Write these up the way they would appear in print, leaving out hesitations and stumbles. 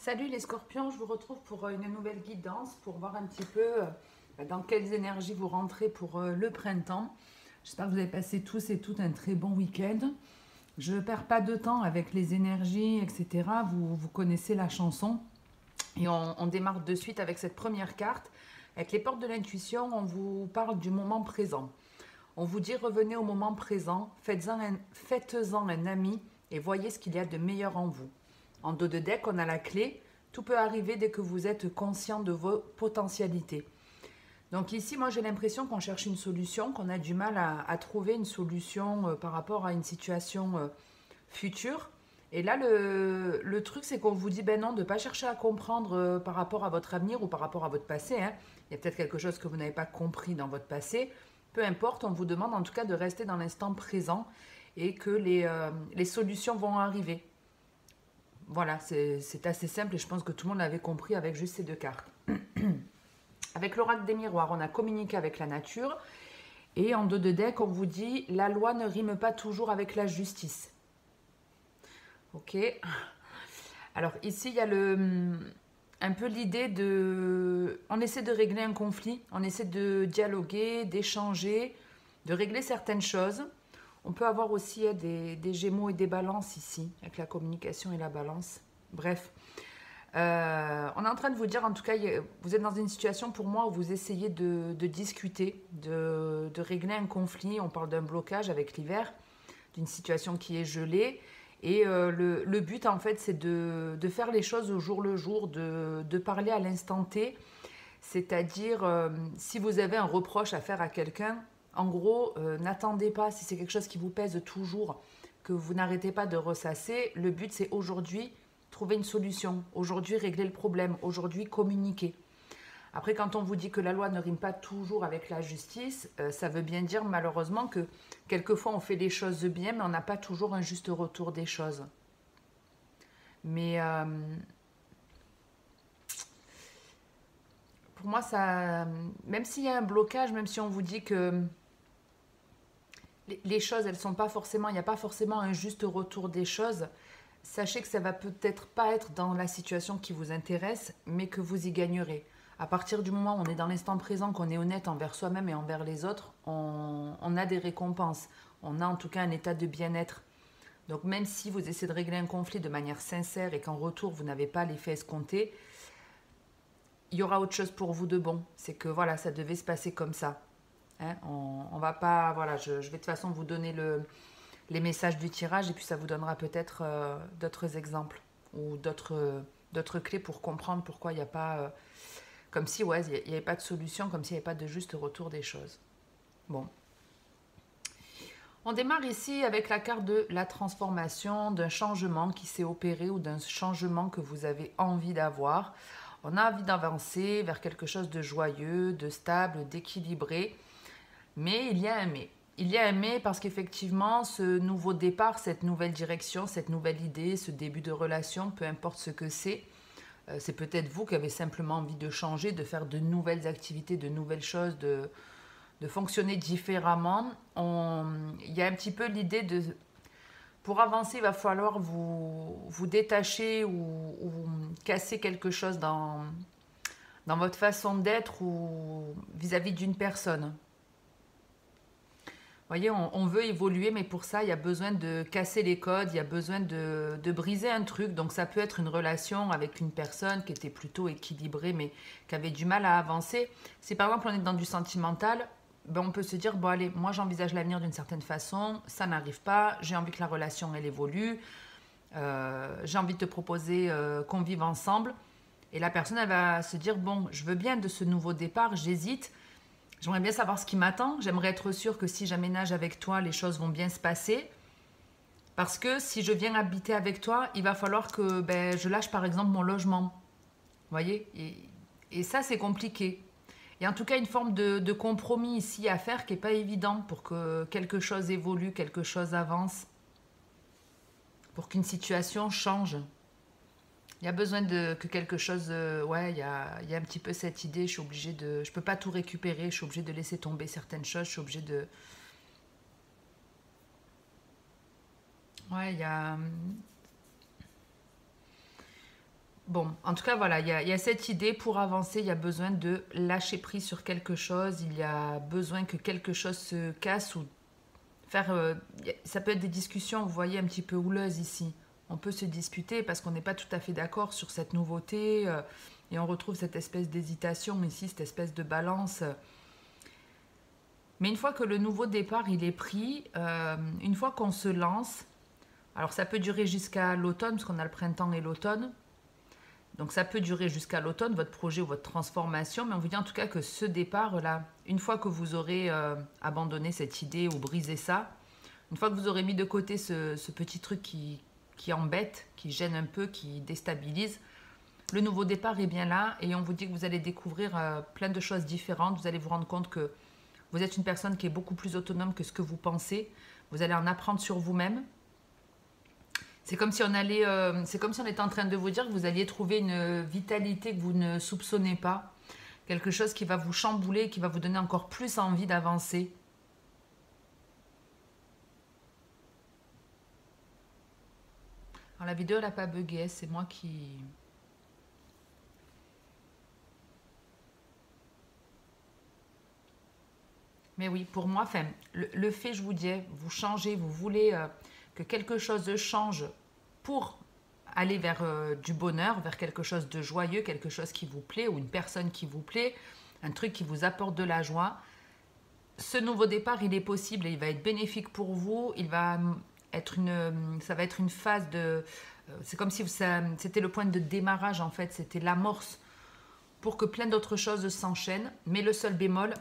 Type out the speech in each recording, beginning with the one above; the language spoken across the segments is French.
Salut les scorpions, je vous retrouve pour une nouvelle guidance pour voir un petit peu dans quelles énergies vous rentrez pour le printemps. J'espère que vous avez passé tous et toutes un très bon week-end. Je ne perds pas de temps avec les énergies, etc. Vous connaissez la chanson. Et on démarre de suite avec cette première carte. Avec les portes de l'intuition, on vous parle du moment présent. On vous dit revenez au moment présent, faites-en un ami et voyez ce qu'il y a de meilleur en vous. En dos de deck, on a la clé. Tout peut arriver dès que vous êtes conscient de vos potentialités. Donc ici, moi j'ai l'impression qu'on cherche une solution, qu'on a du mal à trouver une solution par rapport à une situation future. Et là, le truc, c'est qu'on vous dit, ben non, de ne pas chercher à comprendre par rapport à votre avenir ou par rapport à votre passé. Hein. Il y a peut-être quelque chose que vous n'avez pas compris dans votre passé. Peu importe, on vous demande en tout cas de rester dans l'instant présent et que les solutions vont arriver. Voilà, c'est assez simple et je pense que tout le monde l'avait compris avec juste ces deux cartes. Avec l'oracle des miroirs, on a communiqué avec la nature. Et en dos de deck, on vous dit, la loi ne rime pas toujours avec la justice. Ok. Alors ici, il y a un peu l'idée de... On essaie de régler un conflit, on essaie de dialoguer, d'échanger, de régler certaines choses. On peut avoir aussi des gémeaux et des balances ici, avec la communication et la balance. Bref, on est en train de vous dire, en tout cas, vous êtes dans une situation pour moi où vous essayez de discuter, de régler un conflit. On parle d'un blocage avec l'hiver, d'une situation qui est gelée. Et le but, en fait, c'est de faire les choses au jour le jour, de parler à l'instant T. C'est-à-dire, si vous avez un reproche à faire à quelqu'un, en gros, n'attendez pas, si c'est quelque chose qui vous pèse toujours, que vous n'arrêtez pas de ressasser, le but c'est aujourd'hui trouver une solution, aujourd'hui régler le problème, aujourd'hui communiquer. Après, quand on vous dit que la loi ne rime pas toujours avec la justice, ça veut bien dire malheureusement que quelquefois on fait les choses bien, mais on n'a pas toujours un juste retour des choses. Mais pour moi, ça, même s'il y a un blocage, même si on vous dit que les choses, elles sont pas forcément, il n'y a pas forcément un juste retour des choses, sachez que ça va peut-être pas être dans la situation qui vous intéresse, mais que vous y gagnerez. À partir du moment où on est dans l'instant présent, qu'on est honnête envers soi-même et envers les autres, on a des récompenses. On a en tout cas un état de bien-être. Donc même si vous essayez de régler un conflit de manière sincère et qu'en retour vous n'avez pas l'effet escompté, il y aura autre chose pour vous de bon. C'est que voilà, ça devait se passer comme ça. Hein, on va pas, voilà, je vais de toute façon vous donner les messages du tirage et puis ça vous donnera peut-être d'autres exemples ou d'autres clés pour comprendre pourquoi il n'y a pas, comme si ouais, il n'y avait pas de solution, comme s'il n'y avait pas de juste retour des choses. Bon. On démarre ici avec la carte de la transformation, d'un changement qui s'est opéré ou d'un changement que vous avez envie d'avoir. On a envie d'avancer vers quelque chose de joyeux, de stable, d'équilibré. Mais il y a un mais. Il y a un mais parce qu'effectivement, ce nouveau départ, cette nouvelle direction, cette nouvelle idée, ce début de relation, peu importe ce que c'est peut-être vous qui avez simplement envie de changer, de faire de nouvelles activités, de nouvelles choses, de fonctionner différemment. Il y a un petit peu l'idée de... Pour avancer, il va falloir vous détacher ou casser quelque chose dans votre façon d'être ou vis-à-vis d'une personne. Vous voyez, on veut évoluer, mais pour ça, il y a besoin de casser les codes, il y a besoin de briser un truc. Donc ça peut être une relation avec une personne qui était plutôt équilibrée, mais qui avait du mal à avancer. Si par exemple on est dans du sentimental, ben on peut se dire, bon allez, moi j'envisage l'avenir d'une certaine façon, ça n'arrive pas, j'ai envie que la relation elle évolue, j'ai envie de te proposer qu'on vive ensemble. Et la personne elle va se dire, bon, je veux bien de ce nouveau départ, j'hésite. J'aimerais bien savoir ce qui m'attend. J'aimerais être sûre que si j'aménage avec toi, les choses vont bien se passer. Parce que si je viens habiter avec toi, il va falloir que ben, je lâche par exemple mon logement. Vous voyez et ça, c'est compliqué. Il y a en tout cas une forme de compromis ici à faire qui n'est pas évident pour que quelque chose évolue, quelque chose avance, pour qu'une situation change. Il y a besoin que quelque chose... ouais, il y a un petit peu cette idée, je suis obligée de... Je peux pas tout récupérer, je suis obligée de laisser tomber certaines choses, je suis obligée de... Ouais, il y a... Bon, en tout cas, voilà, il y a cette idée pour avancer, il y a besoin de lâcher prise sur quelque chose, il y a besoin que quelque chose se casse ou faire. Ça peut être des discussions, vous voyez, un petit peu houleuses ici. On peut se disputer parce qu'on n'est pas tout à fait d'accord sur cette nouveauté et on retrouve cette espèce d'hésitation ici, cette espèce de balance. Mais une fois que le nouveau départ il est pris, une fois qu'on se lance, alors ça peut durer jusqu'à l'automne, parce qu'on a le printemps et l'automne. Donc ça peut durer jusqu'à l'automne, votre projet ou votre transformation, mais on vous dit en tout cas que ce départ-là, une fois que vous aurez abandonné cette idée ou brisé ça, une fois que vous aurez mis de côté ce petit truc qui embête, qui gêne un peu, qui déstabilise, le nouveau départ est bien là et on vous dit que vous allez découvrir plein de choses différentes, vous allez vous rendre compte que vous êtes une personne qui est beaucoup plus autonome que ce que vous pensez, vous allez en apprendre sur vous-même. C'est comme si on allait, c'est comme si on était en train de vous dire que vous alliez trouver une vitalité que vous ne soupçonnez pas, quelque chose qui va vous chambouler, qui va vous donner encore plus envie d'avancer. Alors la vidéo elle n'a pas bugué, c'est moi qui... Mais oui, pour moi, enfin, le fait, je vous dis, vous changez, vous voulez que quelque chose change pour aller vers du bonheur, vers quelque chose de joyeux, quelque chose qui vous plaît, ou une personne qui vous plaît, un truc qui vous apporte de la joie. Ce nouveau départ, il est possible et il va être bénéfique pour vous. Il va être ça va être une phase de... C'est comme si c'était le point de démarrage, en fait. C'était l'amorce pour que plein d'autres choses s'enchaînent. Mais le seul bémol,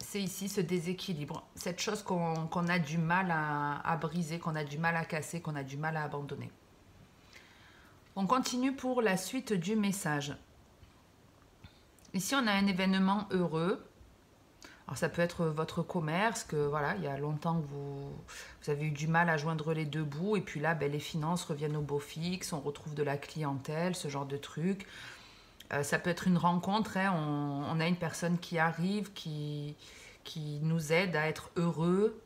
c'est ici ce déséquilibre. Cette chose qu'on a du mal à briser, qu'on a du mal à casser, qu'on a du mal à abandonner. On continue pour la suite du message. Ici, on a un événement heureux. Alors, ça peut être votre commerce, que voilà, il y a longtemps que vous avez eu du mal à joindre les deux bouts. Et puis là, ben, les finances reviennent au beau fixe, on retrouve de la clientèle, ce genre de truc. Ça peut être une rencontre, hein, on a une personne qui arrive, qui nous aide à être heureux.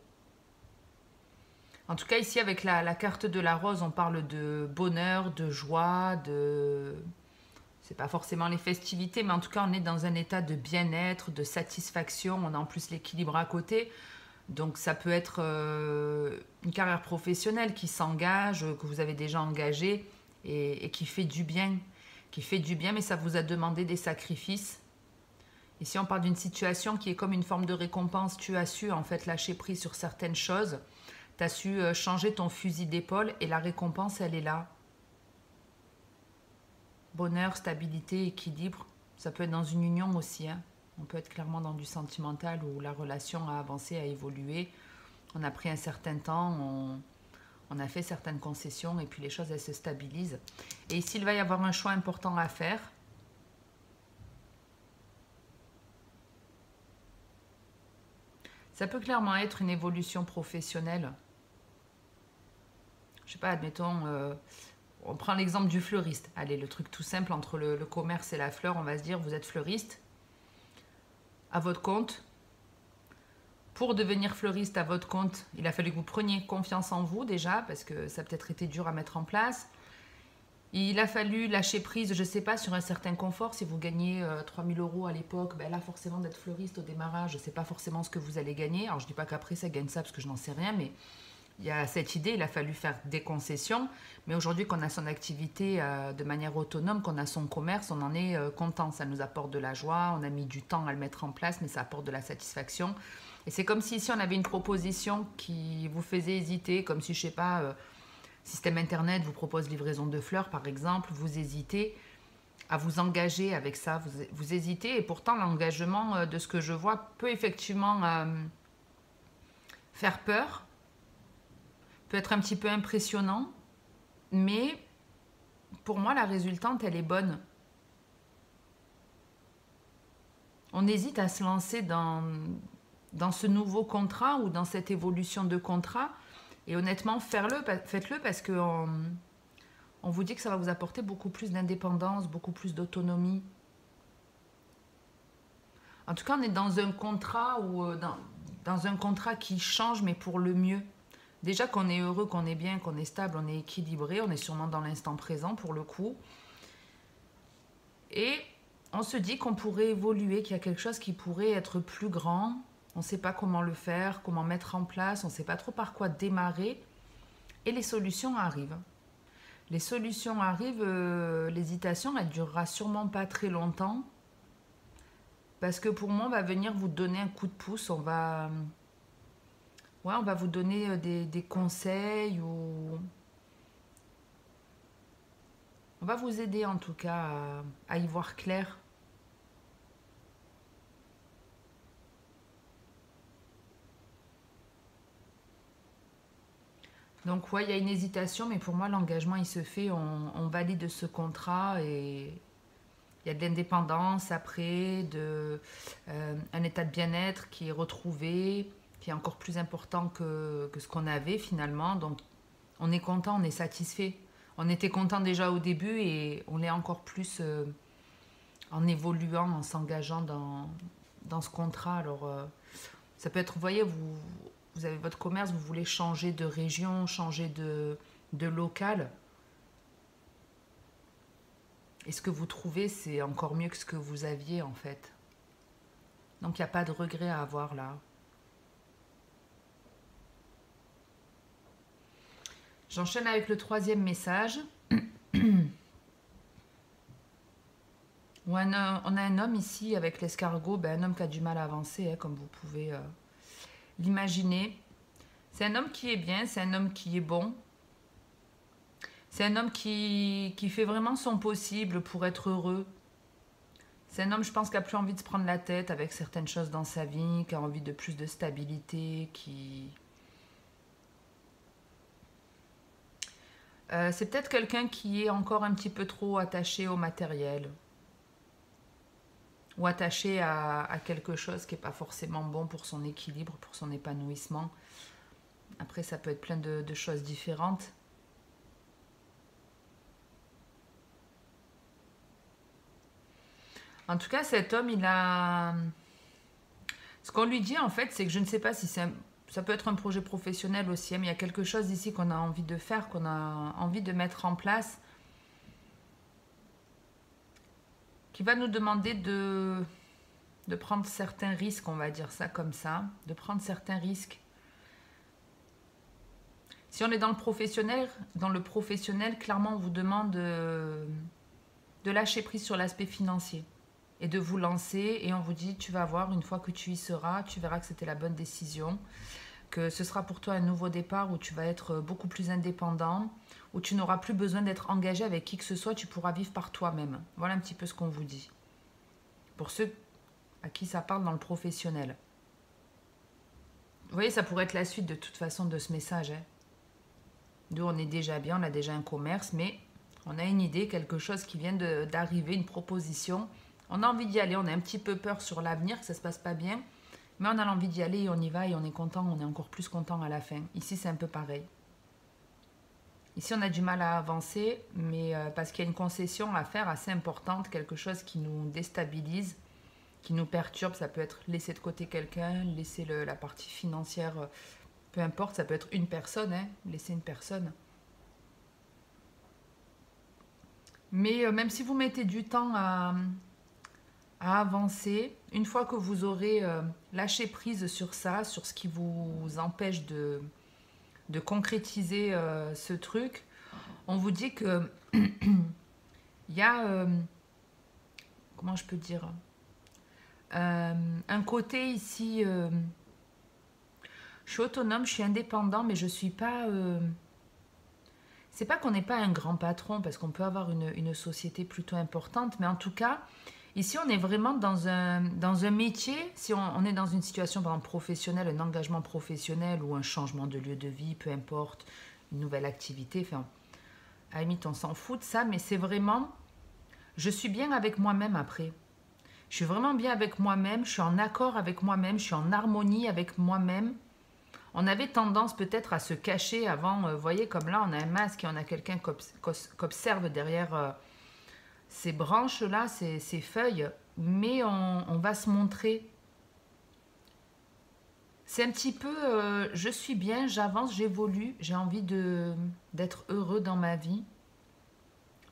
En tout cas, ici, avec la carte de la rose, on parle de bonheur, de joie, de... C'est pas forcément les festivités, mais en tout cas, on est dans un état de bien-être, de satisfaction. On a en plus l'équilibre à côté. Donc, ça peut être une carrière professionnelle qui s'engage, que vous avez déjà engagée et qui fait du bien. Qui fait du bien, mais ça vous a demandé des sacrifices. Ici, on parle d'une situation qui est comme une forme de récompense. Tu as su, en fait, lâcher prise sur certaines choses. Tu as su changer ton fusil d'épaule et la récompense, elle est là. Bonheur, stabilité, équilibre. Ça peut être dans une union aussi. Hein. On peut être clairement dans du sentimental où la relation a avancé, a évolué. On a pris un certain temps, on a fait certaines concessions et puis les choses, elles se stabilisent. Et ici, il va y avoir un choix important à faire. Ça peut clairement être une évolution professionnelle. Je sais pas, admettons, on prend l'exemple du fleuriste. Allez, le truc tout simple entre le commerce et la fleur, on va se dire, vous êtes fleuriste, à votre compte. Pour devenir fleuriste à votre compte, il a fallu que vous preniez confiance en vous déjà, parce que ça a peut-être été dur à mettre en place. Il a fallu lâcher prise, je ne sais pas, sur un certain confort. Si vous gagnez 3 000 € à l'époque, ben là, forcément, d'être fleuriste au démarrage, c'est pas forcément ce que vous allez gagner. Alors, je ne dis pas qu'après, ça gagne ça, parce que je n'en sais rien, mais il y a cette idée, il a fallu faire des concessions. Mais aujourd'hui, qu'on a son activité de manière autonome, qu'on a son commerce, on en est content. Ça nous apporte de la joie, on a mis du temps à le mettre en place, mais ça apporte de la satisfaction. Et c'est comme si ici, on avait une proposition qui vous faisait hésiter, comme si, je sais pas, système internet vous propose livraison de fleurs, par exemple, vous hésitez à vous engager avec ça, vous hésitez, et pourtant l'engagement, de ce que je vois, peut effectivement faire peur, peut être un petit peu impressionnant, mais pour moi, la résultante, elle est bonne. On hésite à se lancer dans ce nouveau contrat ou dans cette évolution de contrat. Et honnêtement, faites-le parce qu'on vous dit que ça va vous apporter beaucoup plus d'indépendance, beaucoup plus d'autonomie. En tout cas, on est dans un contrat dans un contrat qui change, mais pour le mieux. Déjà qu'on est heureux, qu'on est bien, qu'on est stable, on est équilibré, on est sûrement dans l'instant présent pour le coup. Et on se dit qu'on pourrait évoluer, qu'il y a quelque chose qui pourrait être plus grand. On ne sait pas comment le faire, comment mettre en place, on ne sait pas trop par quoi démarrer. Et les solutions arrivent. Les solutions arrivent, l'hésitation, elle durera sûrement pas très longtemps. Parce que pour moi, on va venir vous donner un coup de pouce. On va vous donner des conseils ou on va vous aider en tout cas à y voir clair. Donc ouais, il y a une hésitation, mais pour moi, l'engagement, il se fait, on valide ce contrat et il y a de l'indépendance après, un état de bien-être qui est retrouvé, qui est encore plus important que ce qu'on avait finalement. Donc on est content, on est satisfait. On était content déjà au début et on l'est encore plus en évoluant, en s'engageant dans ce contrat. Alors ça peut être, vous voyez, vous avez votre commerce, vous voulez changer de région, changer de local. Et ce que vous trouvez, c'est encore mieux que ce que vous aviez en fait. Donc il n'y a pas de regret à avoir là. J'enchaîne avec le troisième message. On a un homme ici avec l'escargot, un homme qui a du mal à avancer, hein, comme vous pouvez l'imaginer. C'est un homme qui est bien, c'est un homme qui est bon. C'est un homme qui fait vraiment son possible pour être heureux. C'est un homme, je pense, qui n'a plus envie de se prendre la tête avec certaines choses dans sa vie, qui a envie de plus de stabilité, c'est peut-être quelqu'un qui est encore un petit peu trop attaché au matériel ou attaché à quelque chose qui n'est pas forcément bon pour son équilibre, pour son épanouissement. Après, ça peut être plein de choses différentes. En tout cas, cet homme, il a... Ce qu'on lui dit, en fait, c'est que je ne sais pas si ça peut être un projet professionnel aussi, mais il y a quelque chose ici qu'on a envie de faire, qu'on a envie de mettre en place, qui va nous demander de prendre certains risques, on va dire ça comme ça, de prendre certains risques. Si on est dans le professionnel, clairement, on vous demande de lâcher prise sur l'aspect financier et de vous lancer. Et on vous dit, tu vas voir, une fois que tu y seras, tu verras que c'était la bonne décision, que ce sera pour toi un nouveau départ où tu vas être beaucoup plus indépendant, où tu n'auras plus besoin d'être engagé avec qui que ce soit, tu pourras vivre par toi-même. Voilà un petit peu ce qu'on vous dit. Pour ceux à qui ça parle dans le professionnel. Vous voyez, ça pourrait être la suite de toute façon de ce message. Hein. Nous, on est déjà bien, on a déjà un commerce, mais on a une idée, quelque chose qui vient d'arriver, une proposition. On a envie d'y aller, on a un petit peu peur sur l'avenir, que ça ne se passe pas bien, mais on a l'envie d'y aller et on y va et on est content, on est encore plus content à la fin. Ici, c'est un peu pareil. Ici, on a du mal à avancer, mais parce qu'il y a une concession à faire assez importante, quelque chose qui nous déstabilise, qui nous perturbe. Ça peut être laisser de côté quelqu'un, laisser la partie financière, peu importe, ça peut être une personne, hein, laisser une personne. Mais même si vous mettez du temps à avancer, une fois que vous aurez lâché prise sur ça, sur ce qui vous empêche de concrétiser ce truc, on vous dit que il y a, comment je peux dire, un côté ici, je suis autonome, je suis indépendant, mais je suis pas... c'est pas qu'on n'est pas un grand patron, parce qu'on peut avoir une société plutôt importante, mais en tout cas, ici, on est vraiment dans un métier, si on est dans une situation par exemple, professionnelle, un engagement professionnel ou un changement de lieu de vie, peu importe, une nouvelle activité, enfin, à la limite, on s'en fout de ça, mais c'est vraiment, je suis bien avec moi-même après. Je suis vraiment bien avec moi-même, je suis en accord avec moi-même, je suis en harmonie avec moi-même. On avait tendance peut-être à se cacher avant, vous voyez, comme là, on a un masque et on a quelqu'un qui observe derrière ces branches-là, ces feuilles, mais on va se montrer. C'est un petit peu, je suis bien, j'avance, j'évolue, j'ai envie d'être heureux dans ma vie.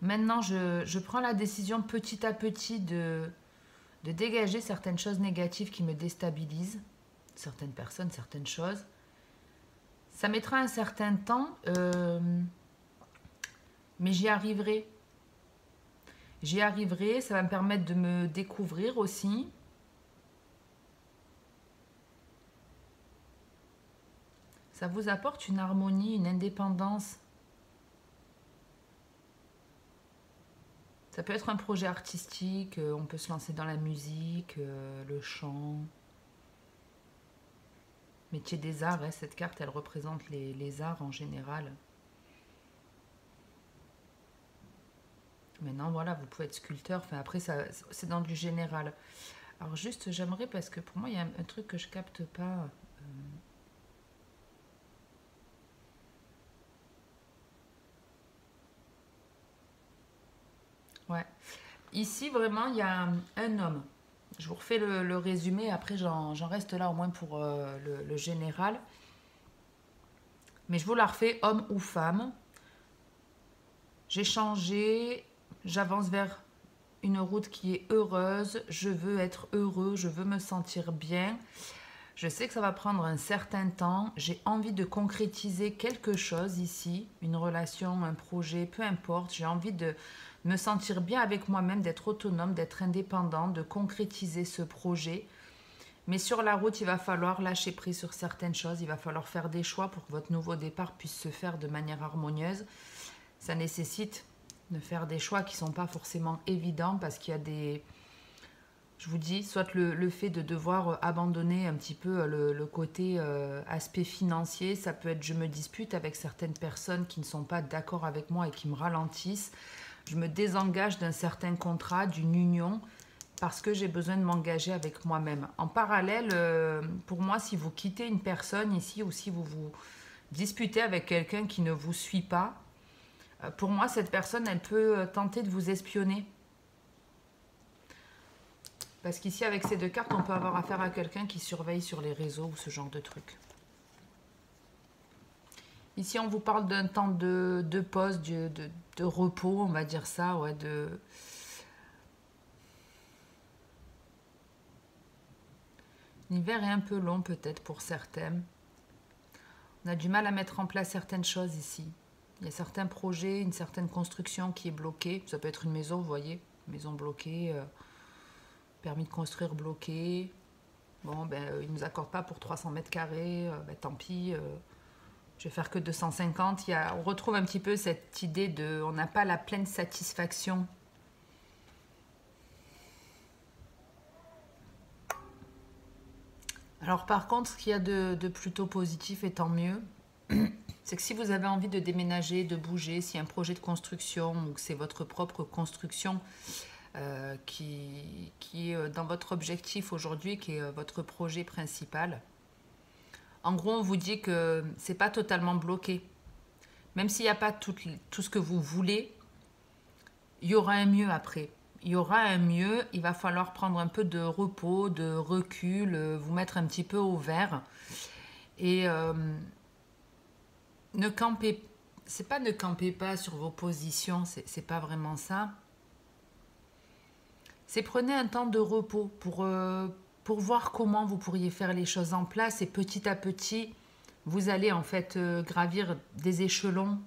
Maintenant, je prends la décision petit à petit de dégager certaines choses négatives qui me déstabilisent, certaines personnes, certaines choses. Ça mettra un certain temps, mais j'y arriverai. J'y arriverai, ça va me permettre de me découvrir aussi. Ça vous apporte une harmonie, une indépendance. Ça peut être un projet artistique, on peut se lancer dans la musique, le chant. Métier des arts, hein, cette carte, elle représente les arts en général. Maintenant, voilà, vous pouvez être sculpteur. Enfin, après, c'est dans du général. Alors, juste, j'aimerais, parce que pour moi, il y a un truc que je capte pas. Ouais. Ici, vraiment, il y a un homme. Je vous refais le résumé. Après, j'en reste là au moins pour le général. Mais je vous la refais, homme ou femme. J'ai changé. J'avance vers une route qui est heureuse. Je veux être heureux. Je veux me sentir bien. Je sais que ça va prendre un certain temps. J'ai envie de concrétiser quelque chose ici. Une relation, un projet, peu importe. J'ai envie de me sentir bien avec moi-même, d'être autonome, d'être indépendant, de concrétiser ce projet. Mais sur la route, il va falloir lâcher prise sur certaines choses. Il va falloir faire des choix pour que votre nouveau départ puisse se faire de manière harmonieuse. Ça nécessite de faire des choix qui ne sont pas forcément évidents parce qu'il y a des... Je vous dis, soit le fait de devoir abandonner un petit peu le côté aspect financier, ça peut être je me dispute avec certaines personnes qui ne sont pas d'accord avec moi et qui me ralentissent. Je me désengage d'un certain contrat, d'une union, parce que j'ai besoin de m'engager avec moi-même. En parallèle, pour moi, si vous quittez une personne ici ou si vous vous disputez avec quelqu'un qui ne vous suit pas, pour moi, cette personne, elle peut tenter de vous espionner. Parce qu'ici, avec ces deux cartes, on peut avoir affaire à quelqu'un qui surveille sur les réseaux ou ce genre de trucs. Ici, on vous parle d'un temps de pause, de repos, on va dire ça, ouais, L'hiver est un peu long peut-être pour certains. On a du mal à mettre en place certaines choses ici. Il y a certains projets, une certaine construction qui est bloquée. Ça peut être une maison, vous voyez, maison bloquée, permis de construire bloqué. Bon, ben, ils ne nous accordent pas pour 300 mètres carrés, ben, tant pis, je vais faire que 250. On retrouve un petit peu cette idée de, on n'a pas la pleine satisfaction. Alors par contre, ce qu'il y a de plutôt positif, et tant mieux, c'est que si vous avez envie de déménager, de bouger, s'il y a un projet de construction ou que c'est votre propre construction qui est dans votre objectif aujourd'hui, qui est votre projet principal, en gros, on vous dit que c'est pas totalement bloqué. Même s'il n'y a pas tout ce que vous voulez, il y aura un mieux après. Il y aura un mieux, il va falloir prendre un peu de repos, de recul, vous mettre un petit peu au vert. Et ne campez, c'est pas ne campez pas sur vos positions, c'est pas vraiment ça. C'est prenez un temps de repos pour voir comment vous pourriez faire les choses en place et petit à petit, vous allez en fait gravir des échelons.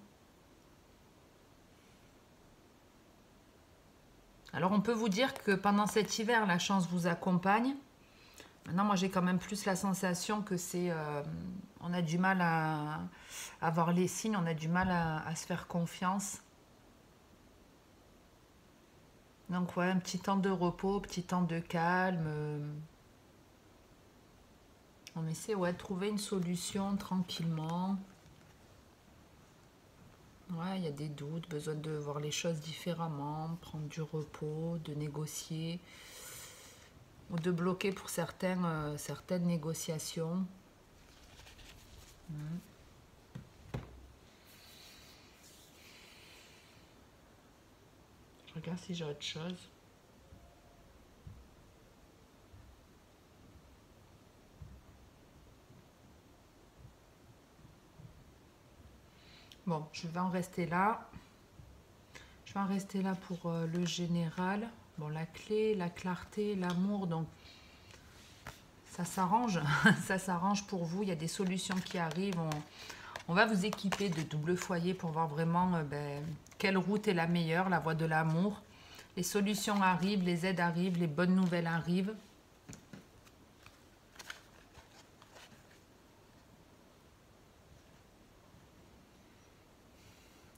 Alors on peut vous dire que pendant cet hiver, la chance vous accompagne. Maintenant, moi j'ai quand même plus la sensation que c'est... on a du mal à voir les signes, on a du mal à se faire confiance. Donc ouais, un petit temps de repos, petit temps de calme. On essaie ouais, de trouver une solution tranquillement. Ouais, il y a des doutes, besoin de voir les choses différemment, prendre du repos, de négocier ou de bloquer pour certaines négociations. Je regarde si j'ai autre chose. Bon, je vais en rester là. Je vais en rester là pour le général. Bon, la clé, la clarté, l'amour, donc ça s'arrange. Ça s'arrange pour vous. Il y a des solutions qui arrivent. On va vous équiper de double foyer pour voir vraiment quelle route est la meilleure, la voie de l'amour. Les solutions arrivent, les aides arrivent, les bonnes nouvelles arrivent.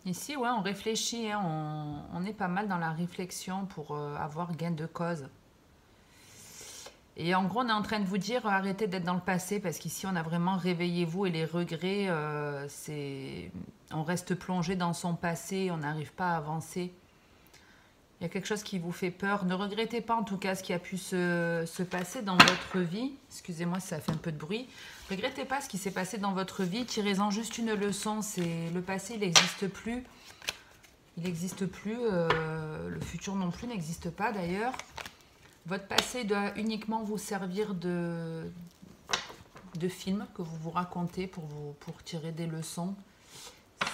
Ici, ouais, on réfléchit, hein, on est pas mal dans la réflexion pour avoir gain de cause. Et en gros, on est en train de vous dire, arrêtez d'être dans le passé, parce qu'ici, on a vraiment réveillez-vous et les regrets, on reste plongé dans son passé, on n'arrive pas à avancer. Il y a quelque chose qui vous fait peur. Ne regrettez pas en tout cas ce qui a pu se passer dans votre vie. Excusez-moi si ça fait un peu de bruit. Ne regrettez pas ce qui s'est passé dans votre vie. Tirez-en juste une leçon. Le passé, il n'existe plus. Il n'existe plus. Le futur non plus n'existe pas d'ailleurs. Votre passé doit uniquement vous servir de film que vous vous racontez pour tirer des leçons.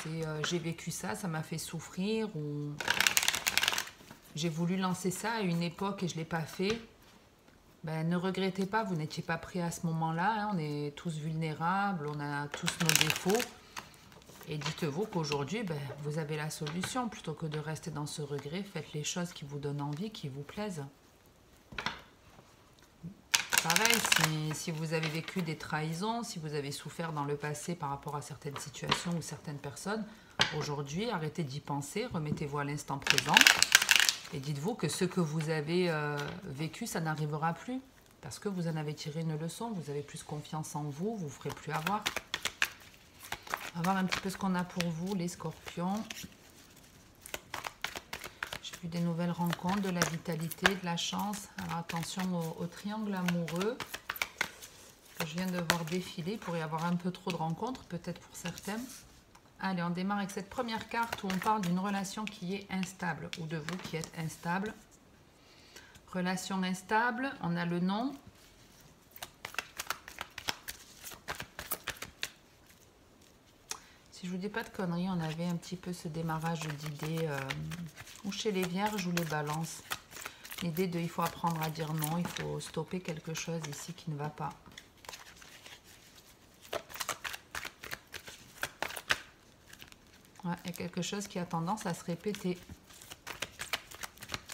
C'est j'ai vécu ça, ça m'a fait souffrir, ou j'ai voulu lancer ça à une époque et je ne l'ai pas fait. Ben, ne regrettez pas, vous n'étiez pas prêt à ce moment-là. Hein, on est tous vulnérables, on a tous nos défauts. Et dites-vous qu'aujourd'hui, vous avez la solution. Plutôt que de rester dans ce regret, faites les choses qui vous donnent envie, qui vous plaisent. Pareil, si vous avez vécu des trahisons, si vous avez souffert dans le passé par rapport à certaines situations ou certaines personnes, aujourd'hui, arrêtez d'y penser, remettez-vous à l'instant présent et dites-vous que ce que vous avez vécu, ça n'arrivera plus parce que vous en avez tiré une leçon, vous avez plus confiance en vous, vous ne ferez plus avoir. On va voir un petit peu ce qu'on a pour vous, les scorpions. Des nouvelles rencontres, de la vitalité, de la chance. Alors attention au triangle amoureux que je viens de voir défiler. Il pourrait y avoir un peu trop de rencontres, peut-être pour certains. Allez, on démarre avec cette première carte où on parle d'une relation qui est instable, ou de vous qui êtes instable. Relation instable, on a le nom. Si je vous dis pas de conneries, on avait un petit peu ce démarrage d'idées, ou chez les vierges ou les balances. L'idée de il faut apprendre à dire non, il faut stopper quelque chose ici qui ne va pas. Ouais, il y a quelque chose qui a tendance à se répéter.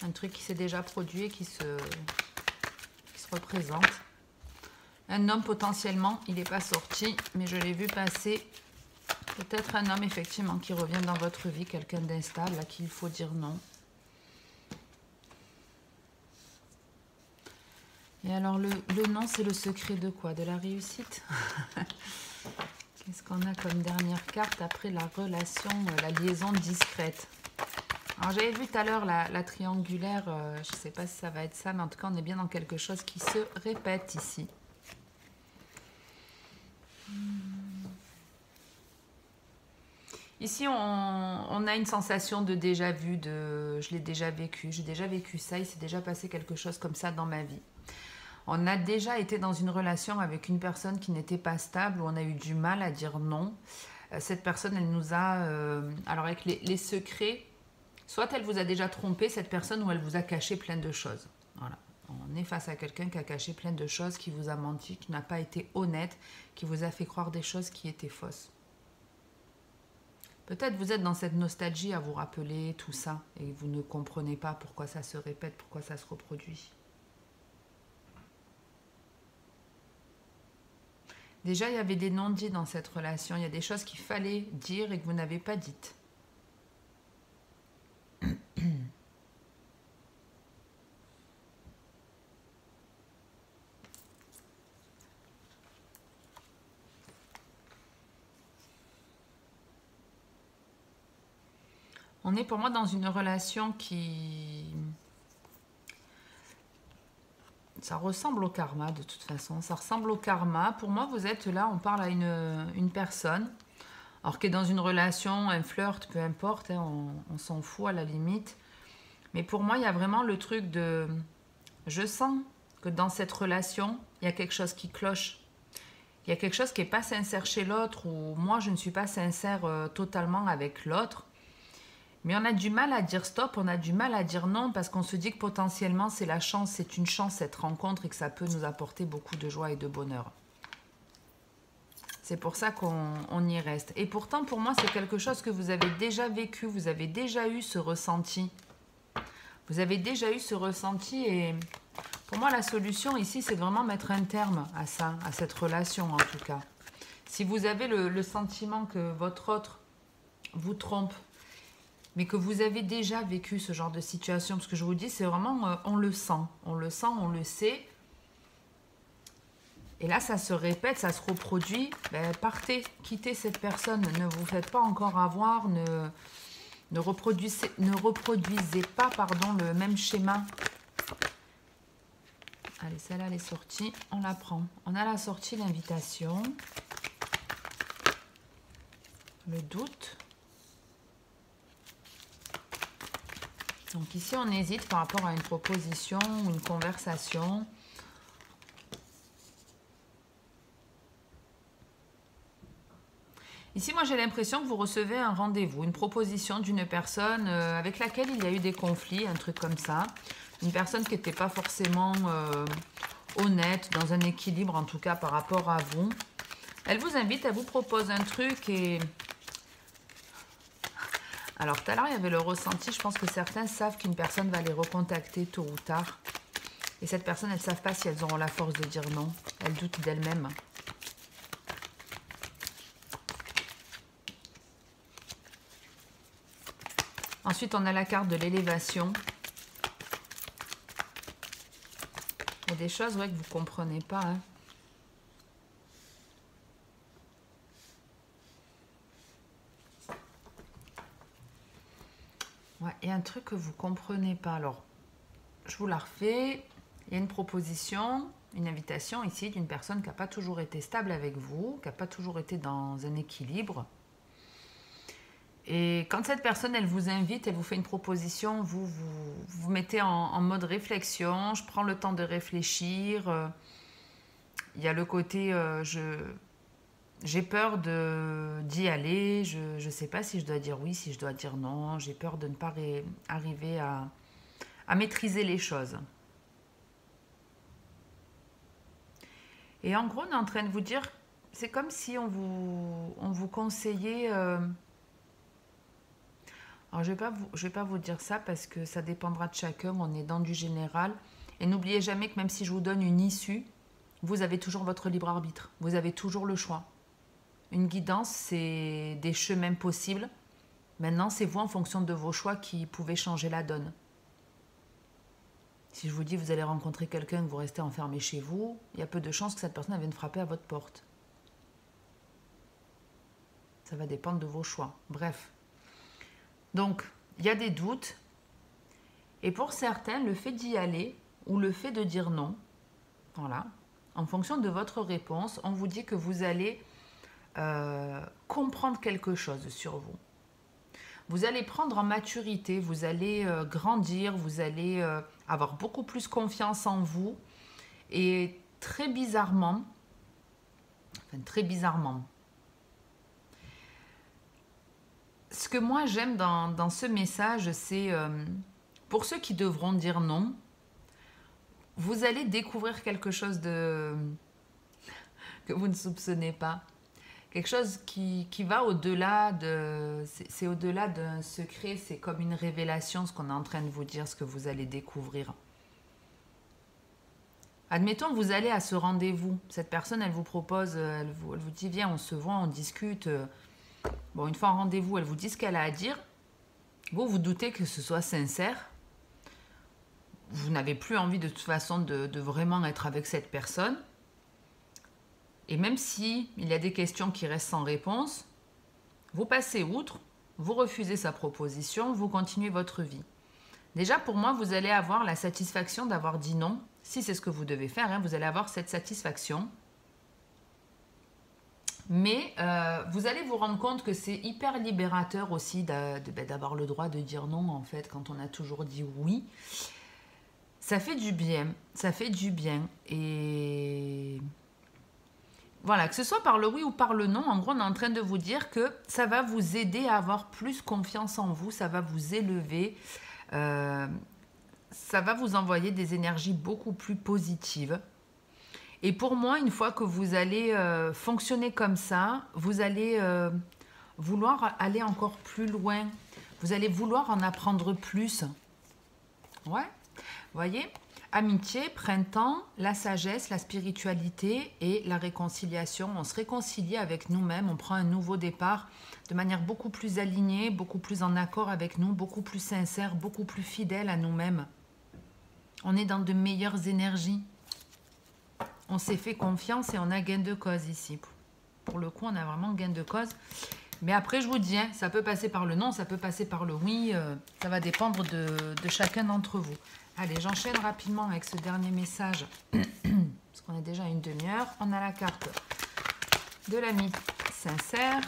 Un truc qui s'est déjà produit et qui se représente. Un homme potentiellement, il n'est pas sorti, mais je l'ai vu passer. Peut-être un homme, effectivement, qui revient dans votre vie, quelqu'un d'instable, à qui il faut dire non. Et alors, le non, c'est le secret de quoi? De la réussite. Qu'est-ce qu'on a comme dernière carte après la relation, la liaison discrète? Alors, j'avais vu tout à l'heure la triangulaire, je ne sais pas si ça va être ça, mais en tout cas, on est bien dans quelque chose qui se répète ici. Ici, on a une sensation de déjà vu, de je l'ai déjà vécu, j'ai déjà vécu ça, il s'est déjà passé quelque chose comme ça dans ma vie. On a déjà été dans une relation avec une personne qui n'était pas stable, où on a eu du mal à dire non. Cette personne, elle nous a... alors avec les secrets, soit elle vous a déjà trompé, cette personne, ou elle vous a caché plein de choses. Voilà. On est face à quelqu'un qui a caché plein de choses, qui vous a menti, qui n'a pas été honnête, qui vous a fait croire des choses qui étaient fausses. Peut-être vous êtes dans cette nostalgie à vous rappeler tout ça et vous ne comprenez pas pourquoi ça se répète, pourquoi ça se reproduit. Déjà, il y avait des non-dits dans cette relation. Il y a des choses qu'il fallait dire et que vous n'avez pas dites. On est pour moi dans une relation qui... Ça ressemble au karma de toute façon. Ça ressemble au karma. Pour moi, vous êtes là, on parle à une personne. Alors qui est dans une relation, un flirt, peu importe, hein, on s'en fout à la limite. Mais pour moi, il y a vraiment le truc de... Je sens que dans cette relation, il y a quelque chose qui cloche. Il y a quelque chose qui n'est pas sincère chez l'autre, ou moi, je ne suis pas sincère totalement avec l'autre. Mais on a du mal à dire stop, on a du mal à dire non parce qu'on se dit que potentiellement c'est la chance, c'est une chance cette rencontre et que ça peut nous apporter beaucoup de joie et de bonheur. C'est pour ça qu'on y reste. Et pourtant, pour moi, c'est quelque chose que vous avez déjà vécu, vous avez déjà eu ce ressenti. Vous avez déjà eu ce ressenti et pour moi, la solution ici, c'est de vraiment mettre un terme à ça, à cette relation en tout cas. Si vous avez le sentiment que votre autre vous trompe, mais que vous avez déjà vécu ce genre de situation, parce que je vous dis, c'est vraiment, on le sent, on le sent, on le sait. Et là, ça se répète, ça se reproduit. Ben, partez, quittez cette personne, ne vous faites pas encore avoir, ne reproduisez pas pardon, le même schéma. Allez, celle-là, elle est sortie, on la prend. On a la sortie, l'invitation, le doute. Donc ici, on hésite par rapport à une proposition ou une conversation. Ici, moi, j'ai l'impression que vous recevez un rendez-vous, une proposition d'une personne avec laquelle il y a eu des conflits, un truc comme ça. Une personne qui n'était pas forcément honnête, dans un équilibre, en tout cas, par rapport à vous. Elle vous invite, elle vous propose un truc et... Alors, tout à l'heure, il y avait le ressenti. Je pense que certains savent qu'une personne va les recontacter tôt ou tard. Et cette personne, elles ne savent pas si elles auront la force de dire non. Elles doutent d'elles-mêmes. Ensuite, on a la carte de l'élévation. Il y a des choses ouais, que vous ne comprenez pas. Hein. Ouais, il y a un truc que vous ne comprenez pas. Alors, je vous la refais. Il y a une proposition, une invitation ici d'une personne qui n'a pas toujours été stable avec vous, qui n'a pas toujours été dans un équilibre. Et quand cette personne, elle vous invite, elle vous fait une proposition, vous mettez en mode réflexion, je prends le temps de réfléchir. Il y a le côté, j'ai peur d'y aller, je ne sais pas si je dois dire oui, si je dois dire non, j'ai peur de ne pas arriver à maîtriser les choses. Et en gros, on est en train de vous dire, c'est comme si on vous conseillait... Alors, je vais pas vous dire ça parce que ça dépendra de chacun, on est dans du général. Et n'oubliez jamais que même si je vous donne une issue, vous avez toujours votre libre arbitre. Vous avez toujours le choix. Une guidance, c'est des chemins possibles. Maintenant, c'est vous en fonction de vos choix qui pouvez changer la donne. Si je vous dis vous allez rencontrer quelqu'un, que vous restez enfermé chez vous, il y a peu de chances que cette personne vienne frapper à votre porte. Ça va dépendre de vos choix. Bref. Donc, il y a des doutes. Et pour certains, le fait d'y aller ou le fait de dire non, voilà, en fonction de votre réponse, on vous dit que vous allez comprendre quelque chose sur vous. Vous allez prendre en maturité, vous allez grandir, vous allez avoir beaucoup plus confiance en vous. Et très bizarrement, ce que moi j'aime dans ce message, c'est pour ceux qui devront dire non, vous allez découvrir quelque chose que vous ne soupçonnez pas. Quelque chose qui va au-delà de... C'est au-delà d'un secret, c'est comme une révélation ce qu'on est en train de vous dire, ce que vous allez découvrir. Admettons, vous allez à ce rendez-vous. Cette personne, elle vous propose, elle vous dit, viens, on se voit, on discute. Bon, une fois en rendez-vous, elle vous dit ce qu'elle a à dire. Vous doutez que ce soit sincère. Vous n'avez plus envie de toute façon de vraiment être avec cette personne. Et même si il y a des questions qui restent sans réponse, vous passez outre, vous refusez sa proposition, vous continuez votre vie. Déjà, pour moi, vous allez avoir la satisfaction d'avoir dit non. Si c'est ce que vous devez faire, hein, vous allez avoir cette satisfaction. Mais vous allez vous rendre compte que c'est hyper libérateur aussi d'avoir le droit de dire non, en fait, quand on a toujours dit oui. Ça fait du bien, ça fait du bien. Et voilà, que ce soit par le oui ou par le non, en gros, on est en train de vous dire que ça va vous aider à avoir plus confiance en vous, ça va vous élever, ça va vous envoyer des énergies beaucoup plus positives. Et pour moi, une fois que vous allez fonctionner comme ça, vous allez vouloir aller encore plus loin. Vous allez vouloir en apprendre plus. Ouais, vous voyez, amitié, printemps, la sagesse, la spiritualité et la réconciliation. On se réconcilie avec nous-mêmes, on prend un nouveau départ de manière beaucoup plus alignée, beaucoup plus en accord avec nous, beaucoup plus sincère, beaucoup plus fidèle à nous-mêmes. On est dans de meilleures énergies. On s'est fait confiance et on a gain de cause ici. Pour le coup, on a vraiment gain de cause. Mais après, je vous dis, hein, ça peut passer par le non, ça peut passer par le oui. Ça va dépendre de chacun d'entre vous. Allez, j'enchaîne rapidement avec ce dernier message. Parce qu'on est déjà à une demi-heure. On a la carte de l'ami sincère.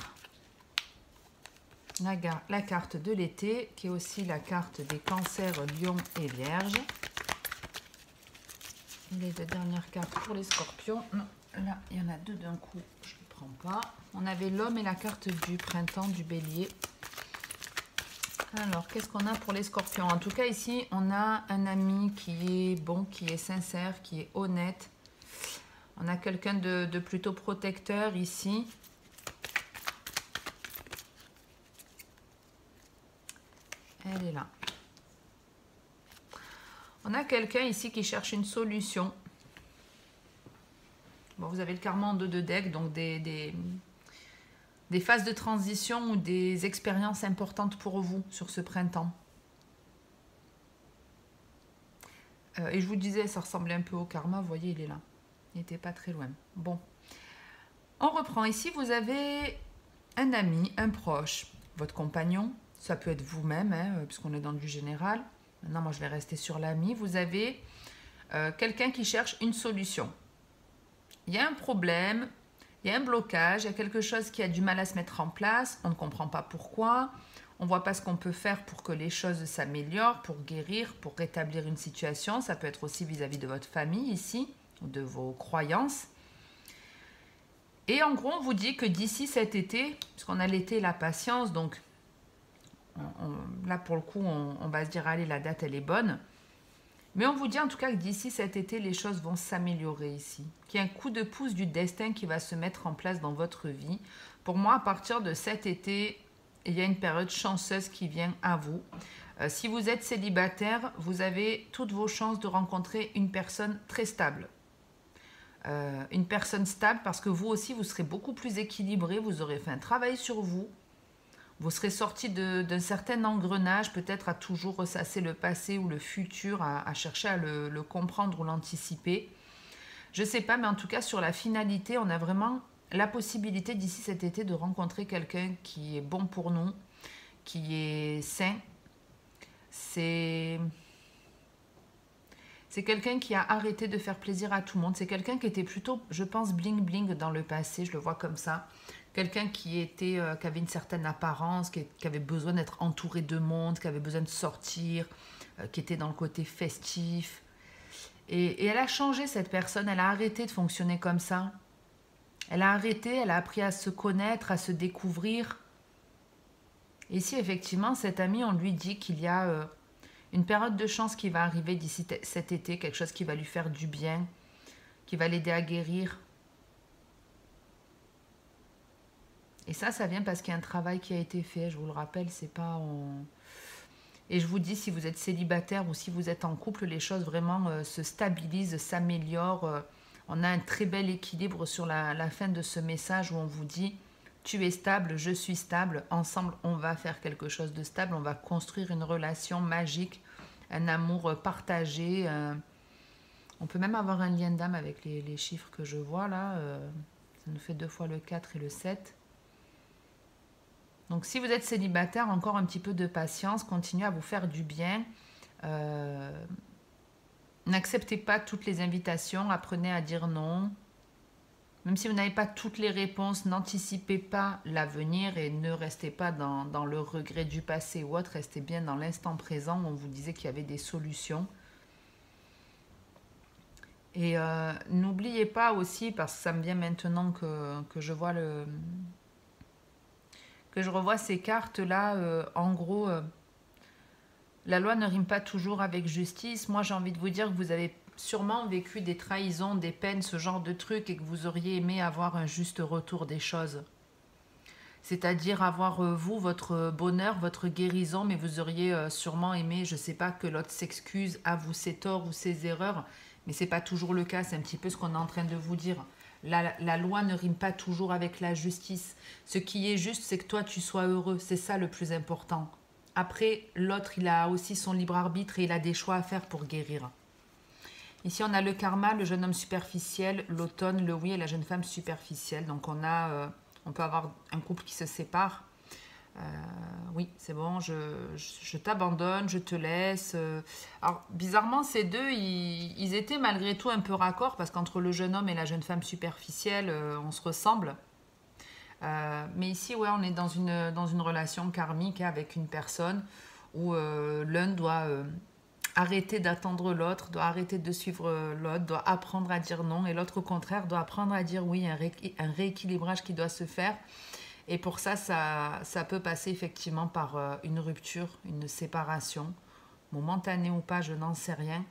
La carte de l'été, qui est aussi la carte des cancers, lions et vierges. Les deux dernières cartes pour les scorpions. Non, là, il y en a deux d'un coup. Je ne les prends pas. On avait l'homme et la carte du printemps, du bélier. Alors, qu'est-ce qu'on a pour les scorpions? En tout cas, ici, on a un ami qui est bon, qui est sincère, qui est honnête. On a quelqu'un de plutôt protecteur ici. Elle est là. On a quelqu'un ici qui cherche une solution. Bon, vous avez le karma en 2 de deck, donc des phases de transition ou des expériences importantes pour vous sur ce printemps. Et je vous disais, ça ressemblait un peu au karma. Vous voyez, il est là. Il n'était pas très loin. Bon. On reprend. Ici, vous avez un ami, un proche, votre compagnon. Ça peut être vous-même, hein, puisqu'on est dans du général. Maintenant, moi, je vais rester sur l'ami. Vous avez quelqu'un qui cherche une solution. Il y a un problème, il y a un blocage, il y a quelque chose qui a du mal à se mettre en place. On ne comprend pas pourquoi. On ne voit pas ce qu'on peut faire pour que les choses s'améliorent, pour guérir, pour rétablir une situation. Ça peut être aussi vis-à-vis de votre famille ici, ou de vos croyances. Et en gros, on vous dit que d'ici cet été, puisqu'on a l'été et la patience, donc là, pour le coup, on va se dire, allez, la date, elle est bonne. Mais on vous dit en tout cas que d'ici cet été, les choses vont s'améliorer ici. Qu'il y a un coup de pouce du destin qui va se mettre en place dans votre vie. Pour moi, à partir de cet été, il y a une période chanceuse qui vient à vous. Si vous êtes célibataire, vous avez toutes vos chances de rencontrer une personne très stable. Une personne stable parce que vous aussi, vous serez beaucoup plus équilibré. Vous aurez fait un travail sur vous. Vous serez sorti d'un certain engrenage, peut-être à toujours ressasser le passé ou le futur, à chercher à le comprendre ou l'anticiper. Je ne sais pas, mais en tout cas, sur la finalité, on a vraiment la possibilité d'ici cet été de rencontrer quelqu'un qui est bon pour nous, qui est sain. C'est quelqu'un qui a arrêté de faire plaisir à tout le monde. C'est quelqu'un qui était plutôt, je pense, bling-bling dans le passé, je le vois comme ça. Quelqu'un qui avait une certaine apparence, qui avait besoin d'être entouré de monde, qui avait besoin de sortir, qui était dans le côté festif. Et elle a changé, cette personne. Elle a arrêté de fonctionner comme ça. Elle a arrêté, elle a appris à se connaître, à se découvrir. Et ici, effectivement, cet ami, on lui dit qu'il y a une période de chance qui va arriver d'ici cet été, quelque chose qui va lui faire du bien, qui va l'aider à guérir. Et ça vient parce qu'il y a un travail qui a été fait, je vous le rappelle, c'est pas... Et je vous dis, si vous êtes célibataire ou si vous êtes en couple, les choses vraiment se stabilisent, s'améliorent. On a un très bel équilibre sur la fin de ce message où on vous dit, tu es stable, je suis stable, ensemble on va faire quelque chose de stable, on va construire une relation magique, un amour partagé. On peut même avoir un lien d'âme avec les chiffres que je vois là. Ça nous fait 2 fois le 4 et le 7. Donc, si vous êtes célibataire, encore un petit peu de patience, continuez à vous faire du bien. N'acceptez pas toutes les invitations, apprenez à dire non. Même si vous n'avez pas toutes les réponses, n'anticipez pas l'avenir et ne restez pas dans le regret du passé ou autre. Restez bien dans l'instant présent où on vous disait qu'il y avait des solutions. Et n'oubliez pas aussi, parce que ça me vient maintenant que je vois que je revois ces cartes-là, en gros, la loi ne rime pas toujours avec justice. Moi, j'ai envie de vous dire que vous avez sûrement vécu des trahisons, des peines, ce genre de trucs, et que vous auriez aimé avoir un juste retour des choses. C'est-à-dire avoir, vous, votre bonheur, votre guérison, mais vous auriez sûrement aimé, je ne sais pas, que l'autre s'excuse, avoue ses torts ou ses erreurs, mais ce n'est pas toujours le cas, c'est un petit peu ce qu'on est en train de vous dire. La loi ne rime pas toujours avec la justice. Ce qui est juste, c'est que toi, tu sois heureux, c'est ça le plus important. Après, l'autre, il a aussi son libre arbitre et il a des choix à faire pour guérir. Ici, on a le karma, le jeune homme superficiel, l'automne, le oui et la jeune femme superficielle. Donc, on peut avoir un couple qui se sépare. Oui, c'est bon, je t'abandonne, je te laisse. Alors, bizarrement, ces deux, ils étaient malgré tout un peu raccords parce qu'entre le jeune homme et la jeune femme superficielle, on se ressemble. Mais ici, ouais, on est dans une relation karmique avec une personne où l'un doit arrêter d'attendre l'autre, doit arrêter de suivre l'autre, doit apprendre à dire non, et l'autre au contraire doit apprendre à dire oui, un rééquilibrage qui doit se faire. Et pour ça, ça peut passer effectivement par une rupture, une séparation, momentanée ou pas, je n'en sais rien.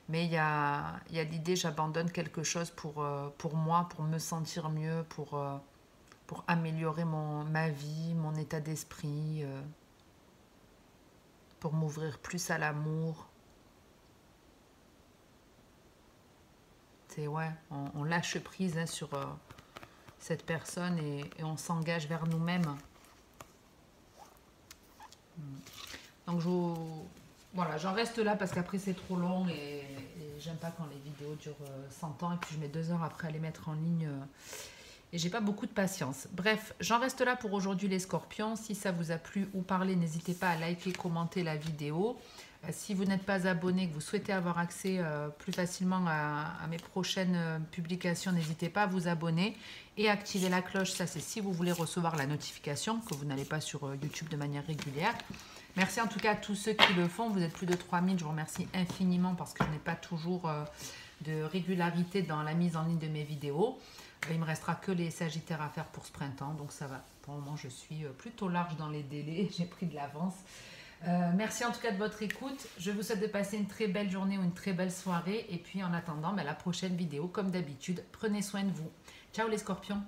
Mais il y a l'idée, j'abandonne quelque chose pour moi, pour me sentir mieux, pour améliorer ma vie, mon état d'esprit, pour m'ouvrir plus à l'amour. C'est ouais, on lâche prise hein, sur cette personne et on s'engage vers nous-mêmes. Donc voilà, j'en reste là parce qu'après c'est trop long et j'aime pas quand les vidéos durent 100 ans et puis je mets 2 heures après à les mettre en ligne et j'ai pas beaucoup de patience. Bref, j'en reste là pour aujourd'hui les scorpions. Si ça vous a plu ou parlé, n'hésitez pas à liker, commenter la vidéo. Si vous n'êtes pas abonné, que vous souhaitez avoir accès plus facilement à mes prochaines publications, n'hésitez pas à vous abonner et activer la cloche. Ça, c'est si vous voulez recevoir la notification, que vous n'allez pas sur YouTube de manière régulière. Merci en tout cas à tous ceux qui le font. Vous êtes plus de 3000. Je vous remercie infiniment parce que je n'ai pas toujours de régularité dans la mise en ligne de mes vidéos. Il ne me restera que les Sagittaires à faire pour ce printemps. Donc ça va. Pour le moment, je suis plutôt large dans les délais. J'ai pris de l'avance. Merci en tout cas de votre écoute. Je vous souhaite de passer une très belle journée ou une très belle soirée. Et puis en attendant, la prochaine vidéo, comme d'habitude, prenez soin de vous. Ciao les scorpions!